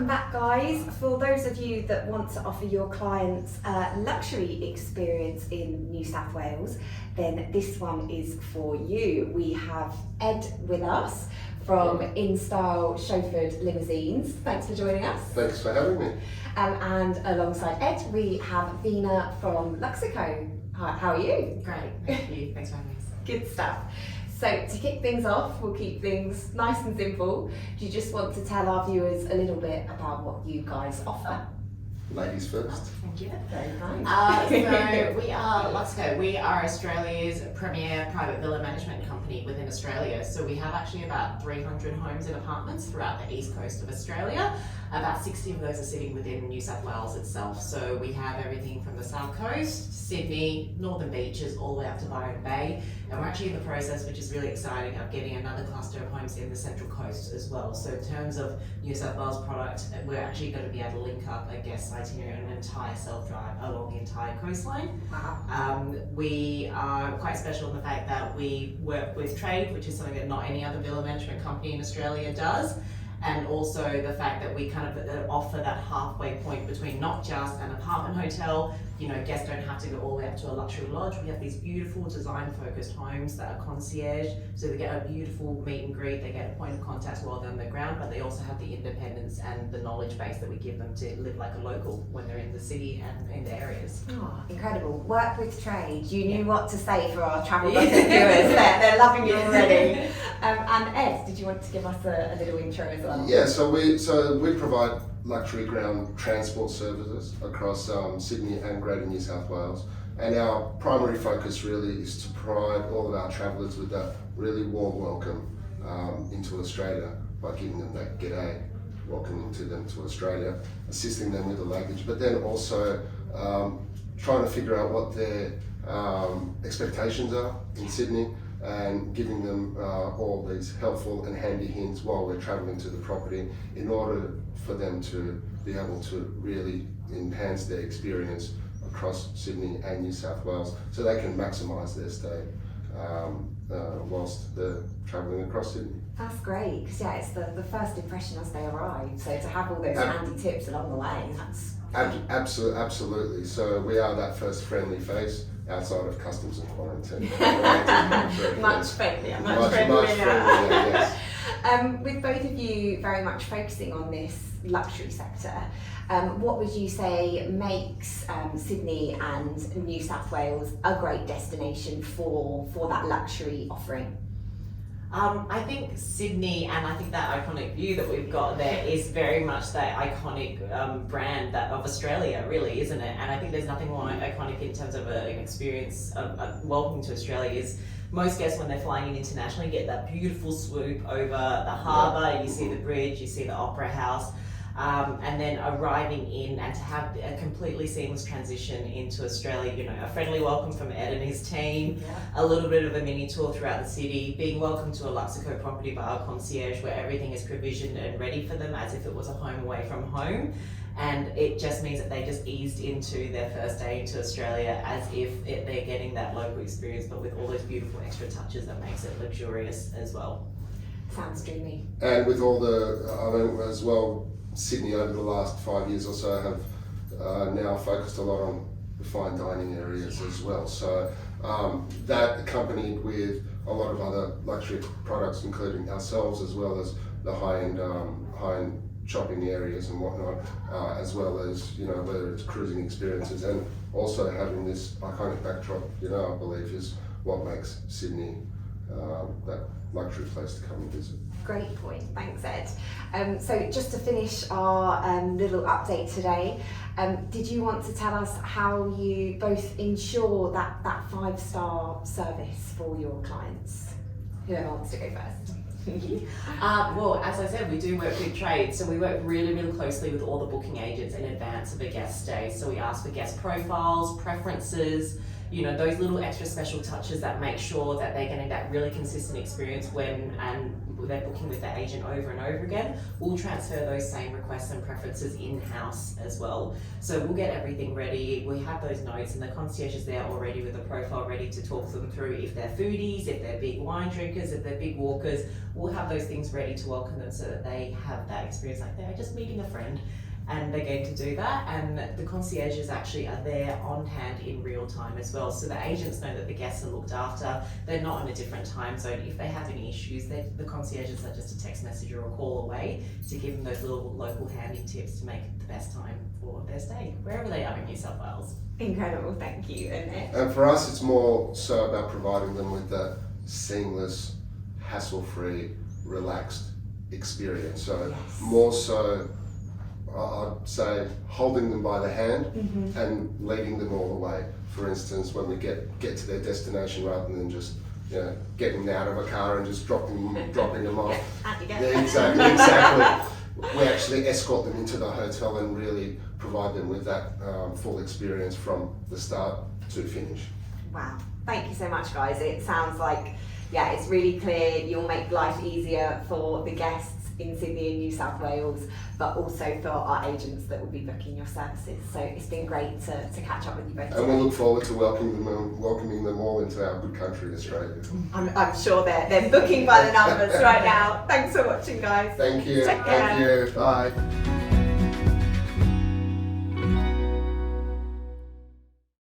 welcome back, guys. For those of you that want to offer your clients a luxury experience in New South Wales, then this one is for you. We have Ed with us from InStyle Chauffeured Limousines. Thanks for joining us. Thanks for having me. And alongside Ed, we have Vina from Luxico. Hi, how are you? Great, thank you. Thanks for having us. Good stuff. So to kick things off, we'll keep things nice and simple. Do you just want to tell our viewers a little bit about what you guys offer? Ladies first. Thank you. Very kind. So we are Luxico. We are Australia's premier private villa management company within Australia. So we have actually about 300 homes and apartments throughout the east coast of Australia. About 60 of those are sitting within New South Wales itself. So we have everything from the south coast, Sydney, northern beaches, all the way up to Byron Bay. And we're actually in the process, which is really exciting, of getting another cluster of homes in the central coast as well. So in terms of New South Wales product, we're actually going to be able to link up a guest itinerary and an entire self-drive along the entire coastline. Wow. We are quite special in the fact that we work with trade, which is something that not any other villa management company in Australia does. And also the fact that we kind of offer that halfway point between not just an apartment hotel, you know, guests don't have to go all the way up to a luxury lodge. We have these beautiful design-focused homes that are concierge, so they get a beautiful meet and greet, they get a point of contact while they're on the ground, but they also have the independence and the knowledge base that we give them to live like a local when they're in the city and in the areas. Oh, incredible. Work with trade. You knew what to say for our travel viewers. They're loving you already. And Ed, did you want to give us a little intro as well? Yeah, so we provide luxury ground transport services across Sydney and Greater New South Wales, and our primary focus really is to provide all of our travellers with that really warm welcome into Australia by giving them that g'day, welcoming to them to Australia, assisting them with the luggage, but then also trying to figure out what their expectations are in Sydney, and giving them all these helpful and handy hints while we're travelling to the property in order for them to be able to really enhance their experience across Sydney and New South Wales so they can maximise their stay whilst they're travelling across Sydney. That's great, because yeah, it's the first impression as they arrive, so to have all those handy tips along the way, that's Absolutely. So we are that first friendly face outside of customs and quarantine. much friendlier. Much friendlier, yes. With both of you very much focusing on this luxury sector, what would you say makes Sydney and New South Wales a great destination for that luxury offering? I think Sydney, and I think that iconic view that we've got there is very much that iconic brand that of Australia, really, isn't it? And I think there's nothing more iconic in terms of an experience of welcoming to Australia is most guests when they're flying in internationally get that beautiful swoop over the harbour, you see the bridge, you see the Opera House. And then arriving in and to have a completely seamless transition into Australia, you know, a friendly welcome from Ed and his team, a little bit of a mini tour throughout the city, being welcomed to a Luxico property by our concierge where everything is provisioned and ready for them as if it was a home away from home. And it just means that they just eased into their first day into Australia as if they're getting that local experience, but with all those beautiful extra touches that makes it luxurious as well. Sounds dreamy. And with all as well, Sydney over the last 5 years or so have now focused a lot on the fine dining areas as well. So that accompanied with a lot of other luxury products, including ourselves, as well as the high-end shopping areas and whatnot, as well as, you know, whether it's cruising experiences and also having this iconic backdrop, you know, I believe is what makes Sydney that luxury place to come and visit. Great point, thanks Ed. So just to finish our little update today, did you want to tell us how you both ensure that 5-star service for your clients? Whoever wants to go first. Well, as I said, we do work with trade, so we work really, really closely with all the booking agents in advance of a guest stay. So we ask for guest profiles, preferences, you know, those little extra special touches that make sure that they're getting that really consistent experience when and they're booking with the agent over and over again, we'll transfer those same requests and preferences in-house as well. So we'll get everything ready, we have those notes, and the concierge is there already with a profile ready to talk them through. If they're foodies, if they're big wine drinkers, if they're big walkers, we'll have those things ready to welcome them so that they have that experience like they're just meeting a friend. And they're going to do that, and the concierges actually are there on hand in real time as well, so the agents know that the guests are looked after. They're not in a different time zone. If they have any issues, the concierges are just a text message or a call away to give them those little local handy tips to make it the best time for their stay, wherever they are in New South Wales. Incredible, thank you, Annette. And for us, it's more so about providing them with that seamless, hassle-free, relaxed experience. So Yes. more so, I'd say holding them by the hand and leading them all the way. For instance, when we get to their destination, rather than just getting them out of a car and just dropping them off. Out you go. Yeah, exactly. We actually escort them into the hotel and really provide them with that full experience from the start to finish. Wow, thank you so much, guys. It sounds like, it's really clear you'll make life easier for the guests in Sydney and New South Wales, but also for our agents that will be booking your services. So it's been great to catch up with you both And we today. look forward to welcoming them all into our good country, Australia. I'm sure they're booking by the numbers right now. Thanks for watching, guys. Thank you. Take care. Thank you. Bye.